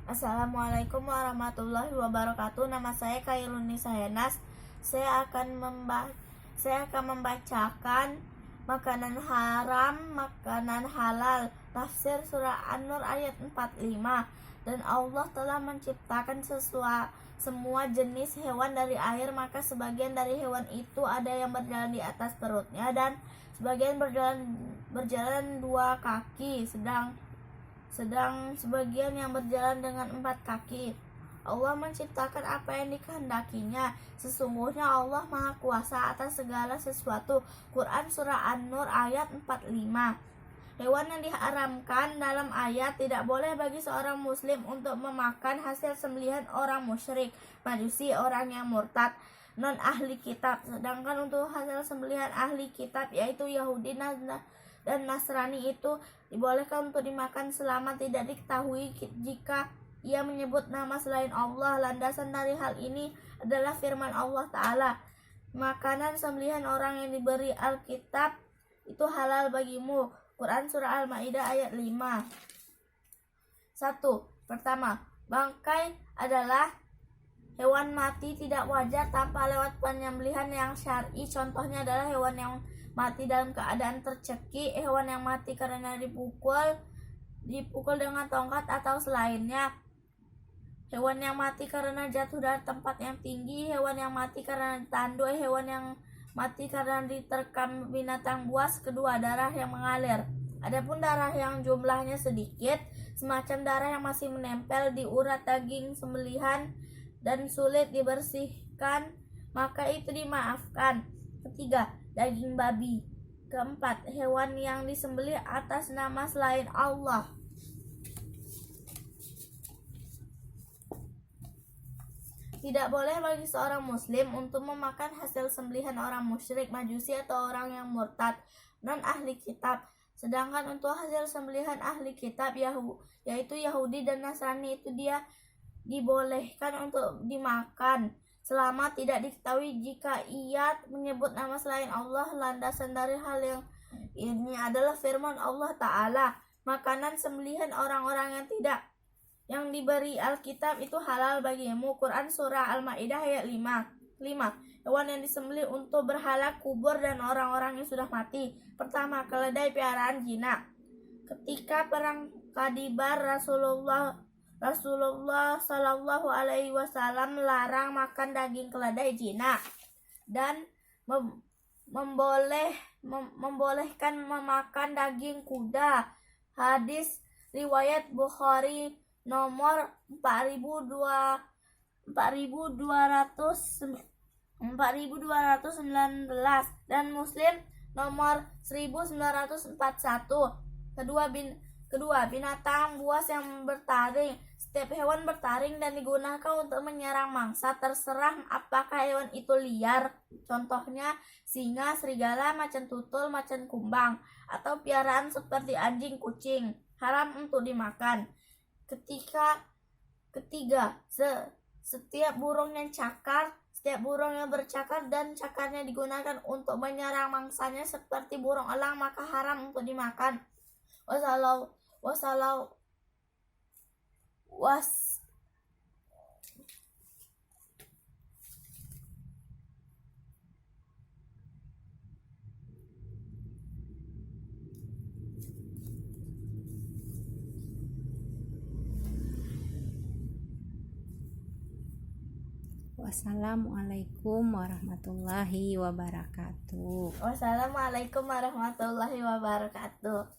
Assalamualaikum warahmatullahi wabarakatuh. Nama saya Khairunisa Henas. Saya akan membacakan makanan haram, makanan halal. Tafsir surah An-Nur ayat 45. Dan Allah telah menciptakan semua jenis hewan dari air, maka sebagian dari hewan itu ada yang berjalan di atas perutnya dan sebagian berjalan dua kaki, sedang sebagian yang berjalan dengan 4 kaki. Allah menciptakan apa yang dikehendakinya. Sesungguhnya Allah Maha Kuasa atas segala sesuatu. Quran Surah An-Nur ayat 45. Hewan yang diharamkan dalam ayat tidak boleh bagi seorang muslim untuk memakan hasil sembelihan orang musyrik, majusi, orang yang murtad, non ahli kitab. Sedangkan untuk hasil sembelihan ahli kitab yaitu Yahudi dan Nasrani itu dibolehkan untuk dimakan selama tidak diketahui jika ia menyebut nama selain Allah. Landasan dari hal ini adalah firman Allah Ta'ala, makanan sembelihan orang yang diberi Alkitab itu halal bagimu. Quran Surah Al-Ma'idah ayat 5. 1. Pertama, bangkai adalah hewan mati tidak wajar tanpa lewat penyembelihan yang syar'i. Contohnya adalah hewan yang mati dalam keadaan tercekik, hewan yang mati karena dipukul dengan tongkat atau selainnya, hewan yang mati karena jatuh dari tempat yang tinggi, hewan yang mati karena ditanduk, hewan yang mati karena diterkam binatang buas. Kedua, darah yang mengalir. Adapun darah yang jumlahnya sedikit, semacam darah yang masih menempel di urat daging sembelihan dan sulit dibersihkan, maka itu dimaafkan. Ketiga, daging babi. Keempat, hewan yang disembelih atas nama selain Allah. Tidak boleh bagi seorang muslim untuk memakan hasil sembelihan orang musyrik, majusi, atau orang yang murtad, non ahli kitab. Sedangkan untuk hasil sembelihan ahli kitab yaitu Yahudi dan Nasrani itu dia dibolehkan untuk dimakan selama tidak diketahui jika ia menyebut nama selain Allah. Landasan dari hal yang ini adalah firman Allah Ta'ala, makanan sembelihan orang-orang yang diberi Alkitab itu halal bagimu. Quran Surah Al-Ma'idah ayat 5. Hewan yang disembelih untuk berhala, kubur, dan orang-orang yang sudah mati. Pertama, keledai piaraan jinak. Ketika perang Khaybar, Rasulullah Shallallahu Alaihi Wasallam melarang makan daging keledai jinak dan membolehkan memakan daging kuda. Hadis riwayat Bukhari nomor 4219 dan Muslim nomor 1941. Kedua, binatang buas yang bertaring. Setiap hewan bertaring dan digunakan untuk menyerang mangsa, terserah apakah hewan itu liar, contohnya singa, serigala, macan tutul, macan kumbang, atau piaraan seperti anjing, kucing, haram untuk dimakan. Ketiga, setiap burung yang bercakar dan cakarnya digunakan untuk menyerang mangsanya seperti burung elang, maka haram untuk dimakan. Wassalamualaikum warahmatullahi wabarakatuh. Wassalamualaikum warahmatullahi wabarakatuh.